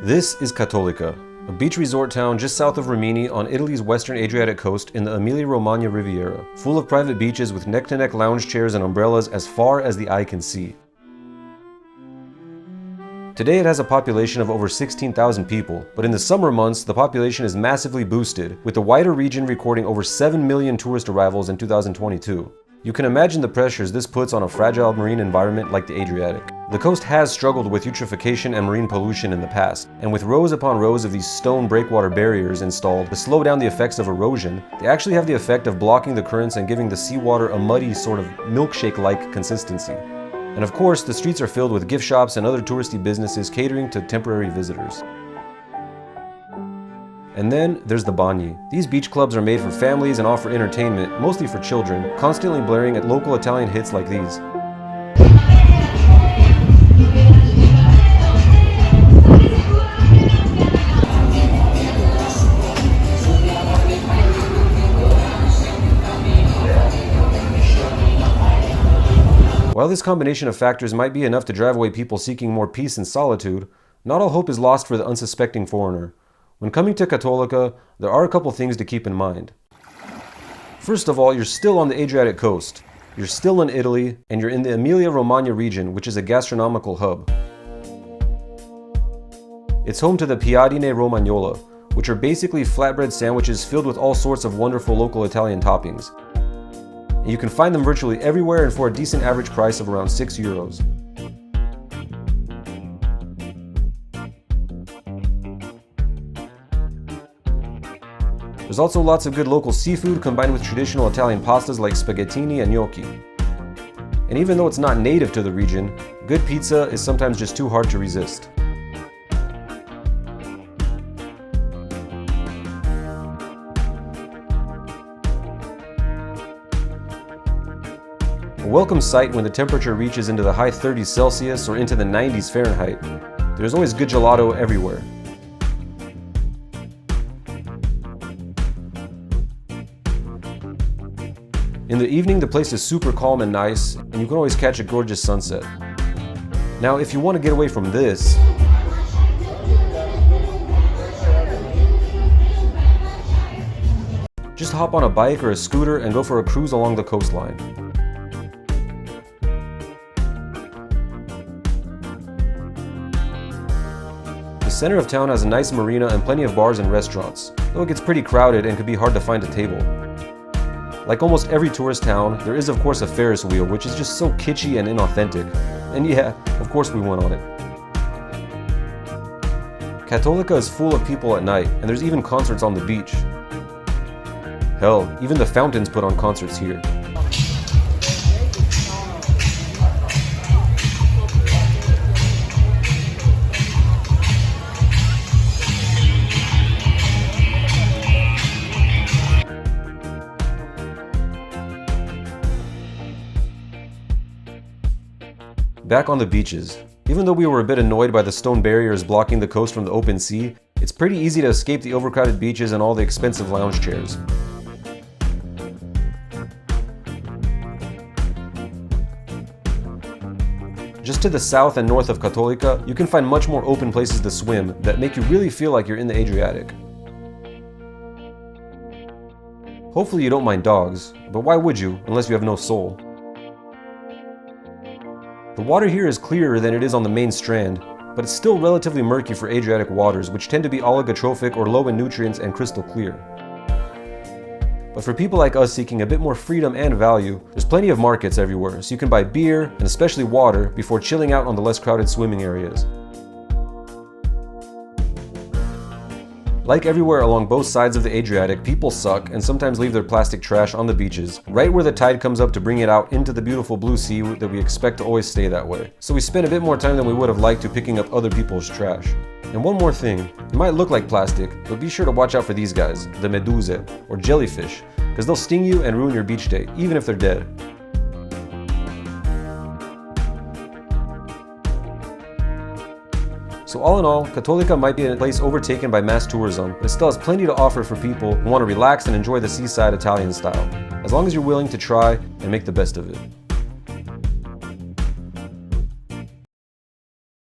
This is Cattolica, a beach resort town just south of Rimini on Italy's western Adriatic coast in the Emilia-Romagna Riviera, full of private beaches with neck-to-neck lounge chairs and umbrellas as far as the eye can see. Today it has a population of over 16,000 people, but in the summer months the population is massively boosted, with the wider region recording over 7 million tourist arrivals in 2022. You can imagine the pressures this puts on a fragile marine environment like the Adriatic. The coast has struggled with eutrophication and marine pollution in the past, and with rows upon rows of these stone breakwater barriers installed to slow down the effects of erosion, they actually have the effect of blocking the currents and giving the seawater a muddy, sort of milkshake-like consistency. And of course, the streets are filled with gift shops and other touristy businesses catering to temporary visitors. And then there's the bagni. These beach clubs are made for families and offer entertainment, mostly for children, constantly blaring at local Italian hits like these. While this combination of factors might be enough to drive away people seeking more peace and solitude, not all hope is lost for the unsuspecting foreigner. When coming to Cattolica, there are a couple things to keep in mind. First of all, you're still on the Adriatic coast. You're still in Italy, and you're in the Emilia-Romagna region, which is a gastronomical hub. It's home to the piadine romagnola, which are basically flatbread sandwiches filled with all sorts of wonderful local Italian toppings. And you can find them virtually everywhere and for a decent average price of around €6. There's also lots of good local seafood combined with traditional Italian pastas like spaghettini and gnocchi. And even though it's not native to the region, good pizza is sometimes just too hard to resist. A welcome sight when the temperature reaches into the high 30s Celsius or into the 90s Fahrenheit. There's always good gelato everywhere. In the evening, the place is super calm and nice, and you can always catch a gorgeous sunset. Now, if you want to get away from this, just hop on a bike or a scooter and go for a cruise along the coastline. The center of town has a nice marina and plenty of bars and restaurants, though it gets pretty crowded and can be hard to find a table. Like almost every tourist town, there is of course a Ferris wheel, which is just so kitschy and inauthentic. And yeah, of course we went on it. Cattolica is full of people at night, and there's even concerts on the beach. Hell, even the fountains put on concerts here. Back on the beaches. Even though we were a bit annoyed by the stone barriers blocking the coast from the open sea, it's pretty easy to escape the overcrowded beaches and all the expensive lounge chairs. Just to the south and north of Cattolica, you can find much more open places to swim that make you really feel like you're in the Adriatic. Hopefully you don't mind dogs, but why would you, unless you have no soul? The water here is clearer than it is on the main strand, but it's still relatively murky for Adriatic waters, which tend to be oligotrophic or low in nutrients and crystal clear. But for people like us seeking a bit more freedom and value, there's plenty of markets everywhere, so you can buy beer, and especially water, before chilling out on the less crowded swimming areas. Like everywhere along both sides of the Adriatic, people suck and sometimes leave their plastic trash on the beaches, right where the tide comes up to bring it out into the beautiful blue sea that we expect to always stay that way. So we spend a bit more time than we would have liked to picking up other people's trash. And one more thing, it might look like plastic, but be sure to watch out for these guys, the meduse, or jellyfish, because they'll sting you and ruin your beach day, even if they're dead. So all in all, Cattolica might be a place overtaken by mass tourism, but it still has plenty to offer for people who want to relax and enjoy the seaside Italian style, as long as you're willing to try and make the best of it.